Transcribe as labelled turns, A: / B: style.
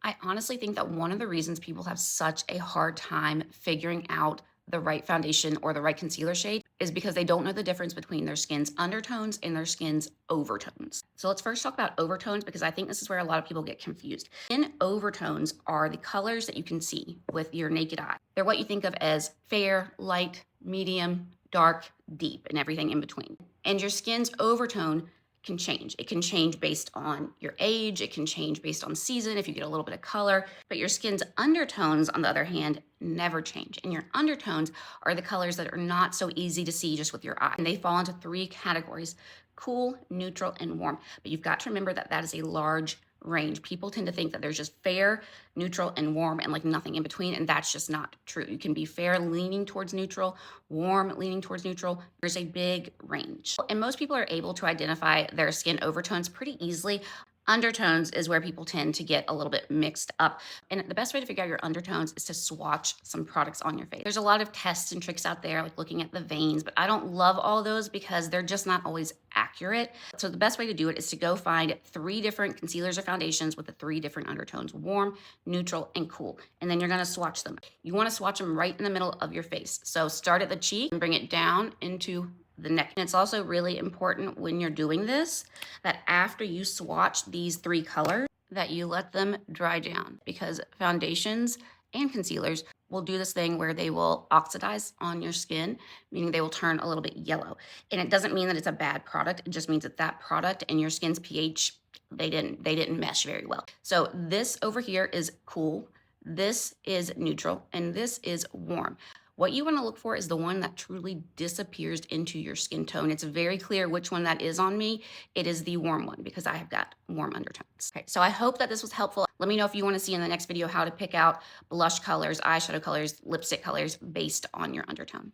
A: I honestly think that one of the reasons people have such a hard time figuring out the right foundation or the right concealer shade is because they don't know the difference between their skin's undertones and their skin's overtones. So let's first talk about overtones because I think this is where a lot of people get confused. In overtones are the colors that you can see with your naked eye. They're what you think of as fair, light, medium, dark, deep, and everything in between. And your skin's overtone can change. It can change based on your age, it can change based on season if you get a little bit of color, but your skin's undertones, on the other hand, never change. And your undertones are the colors that are not so easy to see just with your eye. And they fall into three categories: cool, neutral, and warm. But you've got to remember that that is a large range. People tend to think that there's just fair, neutral, and warm and like nothing in between, and that's just not true. You can be fair leaning towards neutral, warm leaning towards neutral. There's a big range. And most people are able to identify their skin overtones pretty easily. Undertones is where people tend to get a little bit mixed up. And the best way to figure out your undertones is to swatch some products on your face. There's a lot of tests and tricks out there, like looking at the veins, but I don't love all those because they're just not always accurate. So the best way to do it is to go find 3 different concealers or foundations with the 3 different undertones: warm, neutral, and cool. And then you're gonna swatch them. You wanna swatch them right in the middle of your face. So start at the cheek and bring it down into the neck. And it's also really important when you're doing this that after you swatch these 3 colors, that you let them dry down, because foundations and concealers will do this thing where they will oxidize on your skin, meaning they will turn a little bit yellow. And it doesn't mean that it's a bad product. It just means that that product and your skin's pH, they didn't mesh very well. So this over here is cool, this is neutral, and this is warm. What you want to look for is the one that truly disappears into your skin tone. It's very clear which one that is on me. It is the warm one because I have got warm undertones. Okay, so I hope that this was helpful. Let me know if you want to see in the next video how to pick out blush colors, eyeshadow colors, lipstick colors based on your undertone.